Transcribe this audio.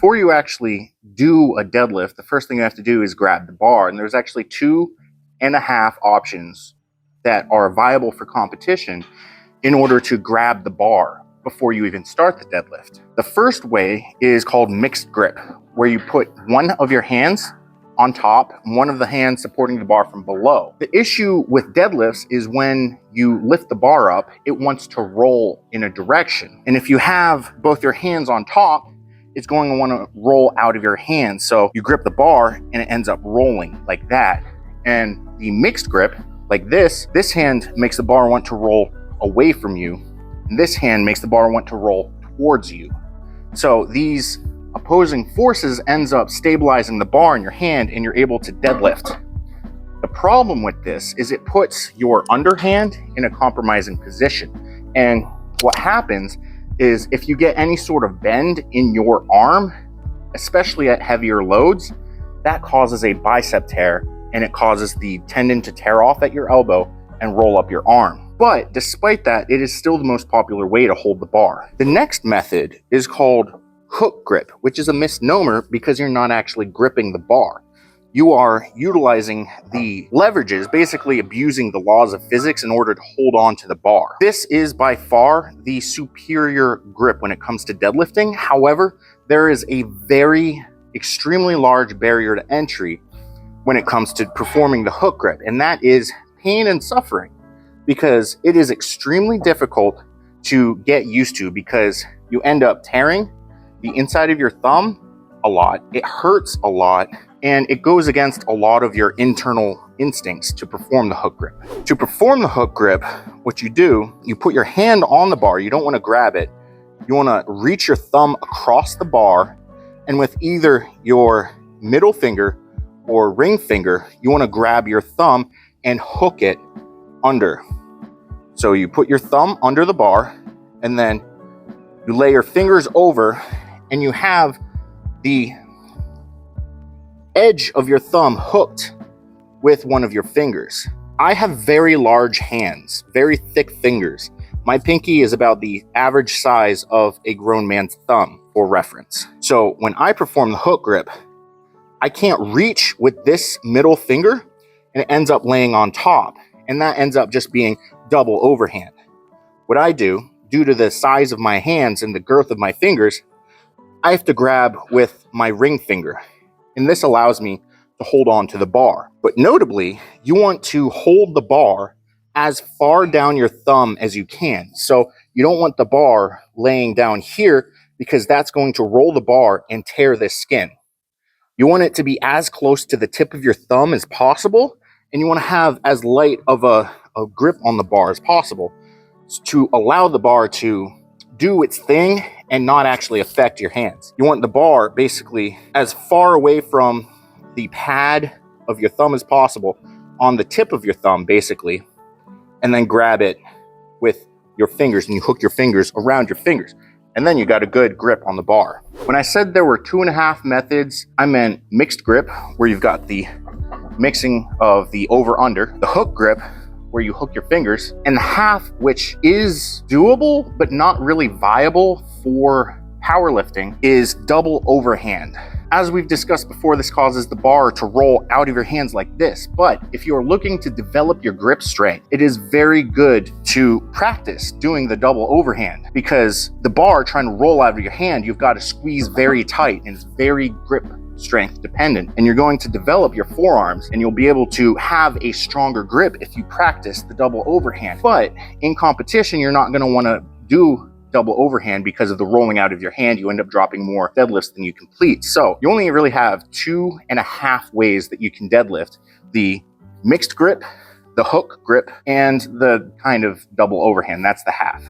before you actually do a deadlift, the first thing you have to do is grab the bar. And there's actually 2.5 options that are viable for competition in order to grab the bar before you even start the deadlift. The first way is called mixed grip, where you put one of your hands on top and one of the hands supporting the bar from below. The issue with deadlifts is when you lift the bar up, it wants to roll in a direction. And if you have both your hands on top, it's going to want to roll out of your hands. So you grip the bar and it ends up rolling like that. And the mixed grip, like this hand makes the bar want to roll away from you, and this hand makes the bar want to roll towards you. So these opposing forces ends up stabilizing the bar in your hand, and you're able to deadlift. The problem with this is it puts your underhand in a compromising position. And what happens is if you get any sort of bend in your arm, especially at heavier loads, that causes a bicep tear, and it causes the tendon to tear off at your elbow and roll up your arm. But despite that, it is still the most popular way to hold the bar. The next method is called hook grip, which is a misnomer because you're not actually gripping the bar. You are utilizing the leverages, basically abusing the laws of physics in order to hold on to the bar. This is by far the superior grip when it comes to deadlifting. However, there is a very extremely large barrier to entry when it comes to performing the hook grip, and that is pain and suffering, because it is extremely difficult to get used to because you end up tearing the inside of your thumb a lot. It hurts a lot, and it goes against a lot of your internal instincts to perform the hook grip. To perform the hook grip, what you do, you put your hand on the bar. You don't want to grab it. You want to reach your thumb across the bar, and with either your middle finger or ring finger, you want to grab your thumb and hook it under. So you put your thumb under the bar, and then you lay your fingers over, and you have the edge of your thumb hooked with one of your fingers. I have very large hands, very thick fingers. My pinky is about the average size of a grown man's thumb, for reference. So when I perform the hook grip, I can't reach with this middle finger, and it ends up laying on top, and that ends up just being double overhand. What I do, due to the size of my hands and the girth of my fingers, I have to grab with my ring finger, and this allows me to hold on to the bar. But notably, you want to hold the bar as far down your thumb as you can. So you don't want the bar laying down here, because that's going to roll the bar and tear this skin. You want it to be as close to the tip of your thumb as possible, and you want to have as light of a grip on the bar as possible to allow the bar to do its thing and not actually affect your hands. You want the bar basically as far away from the pad of your thumb as possible, on the tip of your thumb basically, and then grab it with your fingers, and you hook your fingers around your fingers, and then you got a good grip on the bar. When I said there were 2.5 methods, I meant mixed grip, where you've got the mixing of the over-under, the hook grip, where you hook your fingers, and the half, which is doable but not really viable for powerlifting, is double overhand. As we've discussed before, this causes the bar to roll out of your hands like this. But if you're looking to develop your grip strength, it is very good to practice doing the double overhand, because the bar trying to roll out of your hand, you've got to squeeze very tight, and it's very grip strength dependent, and you're going to develop your forearms, and you'll be able to have a stronger grip if you practice the double overhand. But in competition, you're not going to want to do double overhand because of the rolling out of your hand. You end up dropping more deadlifts than you complete. So you only really have 2.5 ways that you can deadlift: the mixed grip, the hook grip, and the kind of double overhand. That's the half.